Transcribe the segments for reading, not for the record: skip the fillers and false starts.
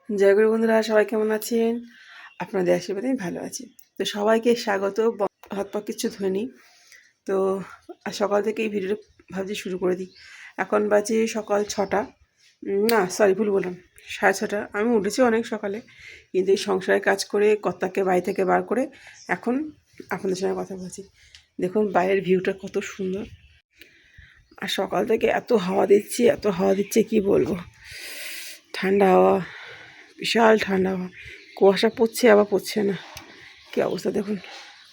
জয় গুরু বন্ধুরা, সবাই কেমন আছেন? আপনাদের আশীর্বাদে আমি ভালো আছি। তো সবাইকে স্বাগত। হাত পা কিচ্ছু ধুইনি। তো সকাল থেকে এই ভিডিওটা ভাবছি শুরু করে দিই। এখন বাজে সকাল 6টা, না সরি ভুল বললাম, 6:30। আমি উঠেছি অনেক সকালে, কিন্তু এই সংসারের কাজ করে কর্তাকে বাড়ি থেকে বার করে এখন আপনাদের সঙ্গে কথা বলছি। দেখুন বাইরের ভিউটা কত সুন্দর, আর সকাল থেকে এত হাওয়া দিচ্ছে কি বলবো। ঠান্ডা হাওয়া, বিশাল ঠান্ডা হাওয়া। কুয়াশা পড়ছে আবার পড়ছে না, কী অবস্থা দেখুন।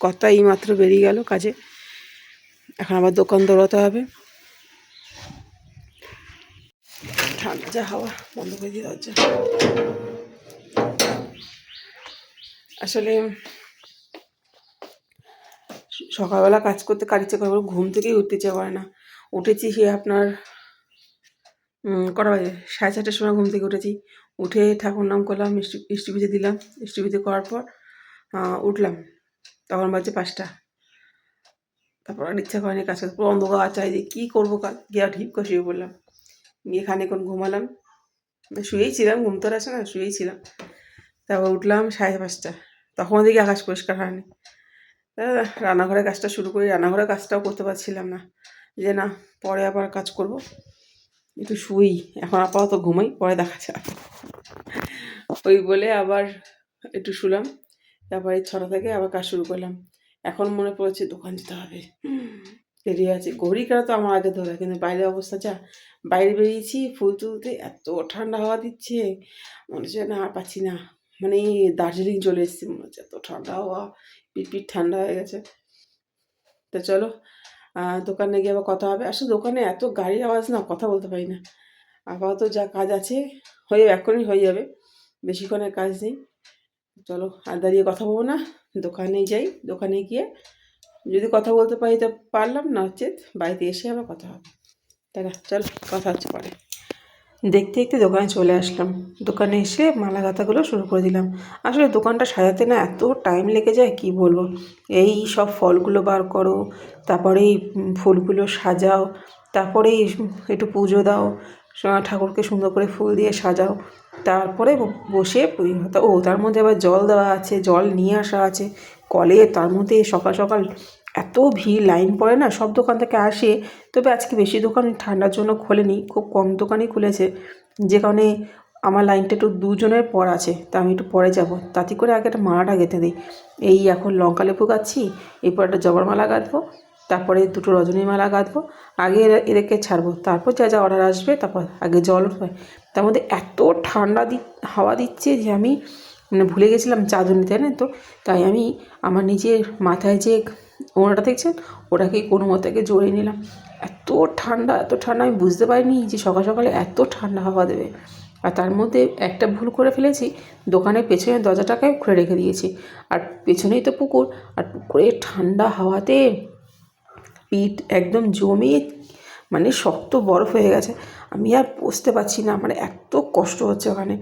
কর্তা এই মাত্র বেরিয়ে গেল কাজে, এখন আবার দোকান দৌড়াতে হবে। ঠান্ডা যা হাওয়া, বন্ধ করে দিয়ে দরজা। আসলে সকালবেলা কাজ করতে কার ইচ্ছে করে, ঘুম থেকেই উঠতে ইচ্ছে করে না। উঠেছি সে আপনার কটা বাজে, 4:30টার সময় ঘুম থেকে উঠেছি। উঠে ঠাকুর নাম করলাম, মিষ্টি পুজো দিলাম। মিষ্টি পুজো করার পর উঠলাম, তখন বাজে 5টা। তারপর আর ইচ্ছা করেনি কাজ করতে, পুরো অন্ধকার চারিদিকে, কী করবো কাজ। গিয়ে ঢিপ করে শুয়ে পড়লাম, গিয়ে খানিকক্ষণ ঘুমালাম। শুয়েই ছিলাম, ঘুম তো আর আসে না, শুয়েই ছিলাম। তারপর উঠলাম 5:30। তখন দেখি আকাশ পরিষ্কার হয়নি। রান্নাঘরের কাজটা শুরু করি, রান্নাঘরের কাজটাও করতে পারছিলাম না, যে না পরে আবার কাজ করব, একটু শুই, এখন আপাতত ঘুমাই, পরে দেখা যাবে। ওই বলে আবার একটু শুলাম। তারপরে 6টা থেকে আবার কাজ শুরু করলাম। এখন মনে পড়েছে দোকান যেতে হবে, দেরি আছে। ঘড়ি কাটা তো আমার আগে ধরা, কিন্তু বাইরের অবস্থা যা। বাইরে বেরিয়েছি ফুল তুলতে, এত ঠান্ডা হাওয়া দিচ্ছে, মনে হচ্ছে না আর পাচ্ছি না। মানে দার্জিলিং চলে এসেছি মনে হচ্ছে, এত ঠান্ডা হাওয়া, পিট ঠান্ডা হয়ে গেছে। তো চলো দোকানে গিয়ে আবার কথা হবে। আসলে দোকানে এত গাড়ির আওয়াজ না, কথা বলতে পারি না। আপাতত যা কাজ আছে হয়ে যাবে, এখনই হয়ে যাবে, বেশিক্ষণের কাজ নেই। চলো আর দাঁড়িয়ে কথা বলবো না, দোকানেই যাই। দোকানে গিয়ে যদি কথা বলতে পারি তো পারলাম, না হচ্ছে বাড়িতে এসে আবার কথা হবে। তারা চল কথা হচ্ছে পরে। দেখতে দেখতে দোকানে চলে আসলাম। দোকানে এসে মালা গাঁথাগুলো শুরু করে দিলাম। আসলে দোকানটা সাজাতে না এত টাইম লেগে যায় কি বলবো। এই সব ফলগুলো বার করো, তারপরে এই ফুলগুলো সাজাও, তারপরে একটু পুজো দাও, ঠাকুরকে সুন্দর করে ফুল দিয়ে সাজাও, তারপরে বসে তার মধ্যে আবার জল দেওয়া আছে, জল নিয়ে আসা আছে কলে। তার মধ্যে সকাল সকাল এত ভিড়, লাইন পড়ে না, সব দোকান থেকে আসে। তবে আজকে বেশি দোকান ঠান্ডার জন্য খোলেনি, খুব কম দোকানই খুলেছে, যে কারণে আমার লাইনটা একটু 2জনের পর আছে, তা আমি একটু পরে যাব। তাতে করে আগে একটা মালাটা গেঁথে দিই। এই এখন লঙ্কা লেবু গাচ্ছি, এরপর একটা জবার মালা গাঁথবো, তারপরে 2টো রজনীর মালা গাঁথবো। আগে এদেরকে ছাড়বো, তারপর যা যা অর্ডার আসবে, তারপর আগে জল উঠবে। তার মধ্যে এত ঠান্ডা হাওয়া দিচ্ছে যে আমি মানে ভুলে গেছিলাম চাদর নিতে, জানেন তো। তাই আমি আমার নিজের মাথায় যে ওড়নাটা দেখছেন, ওটাকে কোনো মতে জড়িয়ে নিলাম। এত ঠান্ডা আমি বুঝতে পারিনি যে সকাল সকালে এত ঠান্ডা হাওয়া দেবে। আর তার মধ্যে একটা ভুল করে ফেলেছি, দোকানের পেছনের দরজাটাকে খুলে রেখে দিয়েছি। আর পেছনেই তো পুকুর, আর পুকুরের ঠান্ডা হাওয়াতে পিঠ একদম জমিয়ে মানে শক্ত বরফ হয়ে গেছে। আমি আর বসতে পারছি না, আমার এত কষ্ট হচ্ছে ওখানে।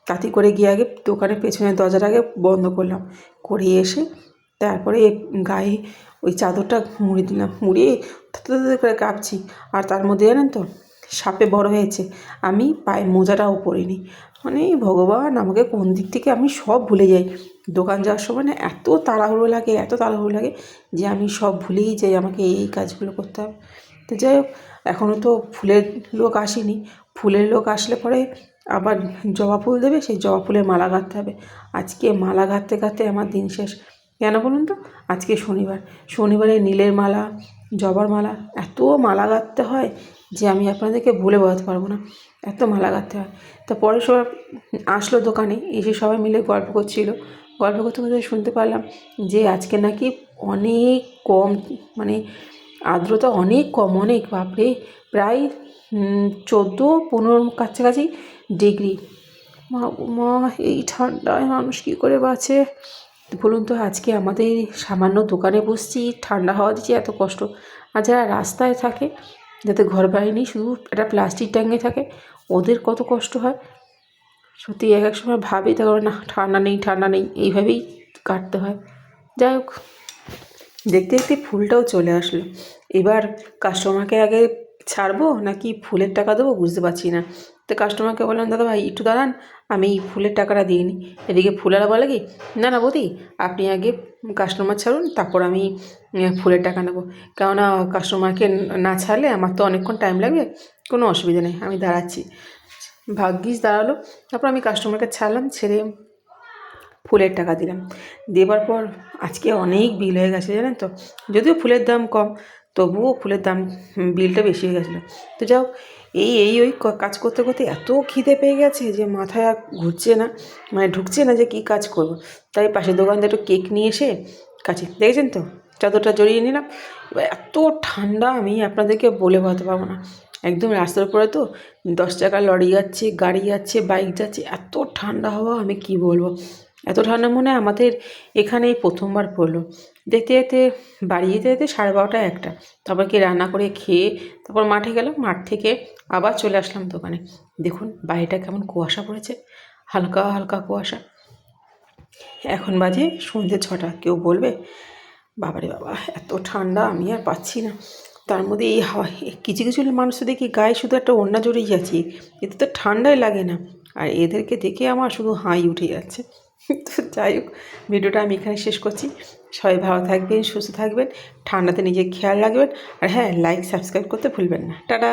তাতে করে গিয়ে আগে দোকানের পেছনের দরজাটাকে বন্ধ করলাম, করে এসে তারপরে গায়ে ওই চাদরটা মুড়ে দিলাম, মুড়িয়ে তাতে করে কাঁপছি। আর তার মধ্যে জানেন তো সাপে বড় হয়েছে, আমি পায়ে মোজাটাও পরিনি। মানে ভগবান, আমাকে কোন দিক থেকে আমি সব ভুলে যাই। দোকান যাওয়ার সময় না এত তাড়াহুড়ো লাগে যে আমি সব ভুলেই যাই, আমাকে এই কাজগুলো করতে হবে। তো যাই হোক, এখনও তো ফুলের লোক আসেনি। ফুলের লোক আসলে পরে আবার জবা ফুল দেবে, সেই জবা ফুলের মালা গাঁথতে হবে। আজকে মালা গাঁথতে গাঁথতে আমার দিন শেষ। কেন বলুন তো, আজকে শনিবারে নীলের মালা, জবার মালা, এত মালা গাঁথতে হয় যে আমি আপনাদেরকে বলে বোঝাতে পারবো না, এত মালা গাঁথতে হয়। তা পরে সব আসলো দোকানে, এসে সবাই মিলে গল্প করছিল। গল্প করতে করতে শুনতে পারলাম যে আজকে নাকি অনেক কম, মানে আর্দ্রতা অনেক কম, অনেক বাপরে, প্রায় 14-15 কাছাকাছি ডিগ্রি। মা এই ঠান্ডায় মানুষ কী করে বাঁচে বলুন তো। আজকে আমাদের সামান্য দোকানে বসছি, ঠান্ডা হাওয়া দিচ্ছে, এত কষ্ট। আর যারা রাস্তায় থাকে, যাতে ঘর বাড়ি নেই, শুধু একটা প্লাস্টিক টাঙিয়ে থাকে, ওদের কত কষ্ট হয় সত্যি। এক এক সময় ভাবি, তারপরে না ঠান্ডা নেই এইভাবেই কাটতে হয়। যাই হোক, দেখতে দেখতে ফুলটাও চলে আসলো। এবার কাস্টমারকে আগে ছাড়বো নাকি ফুলের টাকা দেবো বুঝতে পারছি না। তো কাস্টমারকে বললাম, দাদা ভাই একটু দাঁড়ান, আমি এই ফুলের টাকাটা দিয়ে নিই। এদিকে ফুলওয়ালা বলে কি, না না বৌদি, আপনি আগে কাস্টমার ছাড়ুন, তারপর আমি ফুলের টাকা নেবো। কেননা কাস্টমারকে না ছাড়লে আমার তো অনেকক্ষণ টাইম লাগবে। কোনো অসুবিধা নেই, আমি দাঁড়াচ্ছি। ভাগ্যিস দাঁড়ালো। তারপর আমি কাস্টমারকে ছাড়লাম, ছেড়ে ফুলের টাকা দিলাম। দেবার পর আজকে অনেক বিল হয়ে গেছে জানেন তো। যদিও ফুলের দাম কম, তবুও ফুলের দাম বিলটা বেশি হয়ে গেছিলো। তো যাও, ওই কাজ করতে করতে এত খিদে পেয়ে গেছে যে মাথায় আর ঘুরছে না, মানে ঢুকছে না যে কী কাজ করব। তাই পাশের দোকান থেকে একটু কেক নিয়ে এসে কাছে দেখেছেন তো, চাদরটা জড়িয়ে নিলাম। এবার এত ঠান্ডা, আমি আপনাদেরকে বলে বোঝাতে পারবো না। একদম রাস্তার উপরে তো 10 চাকার লরি যাচ্ছে, গাড়ি যাচ্ছে, বাইক যাচ্ছে, এত ঠান্ডা হাওয়া, আমি কি বলবো। এত ঠান্ডা মনে হয় আমাদের এখানেই প্রথমবার পড়লো। দেখতে দেখতে বাড়ি যেতে যেতে 12:30 1টা। তারপর কি রান্না করে খেয়ে তারপর মাঠে গেলাম, মাঠ থেকে আবার চলে আসলাম দোকানে। দেখুন বাইরেটা কেমন কুয়াশা পড়েছে, হালকা হালকা কুয়াশা। এখন বাজে সন্ধ্যে 6টা। কেউ বলবে বাবারে বাবা এত ঠান্ডা, আমি আর পাচ্ছি না। তার মধ্যে এই হাওয়া, কিছু কিছু মানুষ তো দেখি গায়ে শুধু একটা ওড়না জড়িয়ে যাচ্ছে, এতে তো ঠান্ডাই লাগে না। আর এদেরকে দেখে আমার শুধু হাই উঠে যাচ্ছে। তো যাই হোক, ভিডিওটা আমি এখানে শেষ করছি। সবাই ভালো থাকবেন, সুস্থ থাকবেন, ঠান্ডাতে নিজের খেয়াল রাখবেন। আর হ্যাঁ, লাইক সাবস্ক্রাইব করতে ভুলবেন না। টাটা।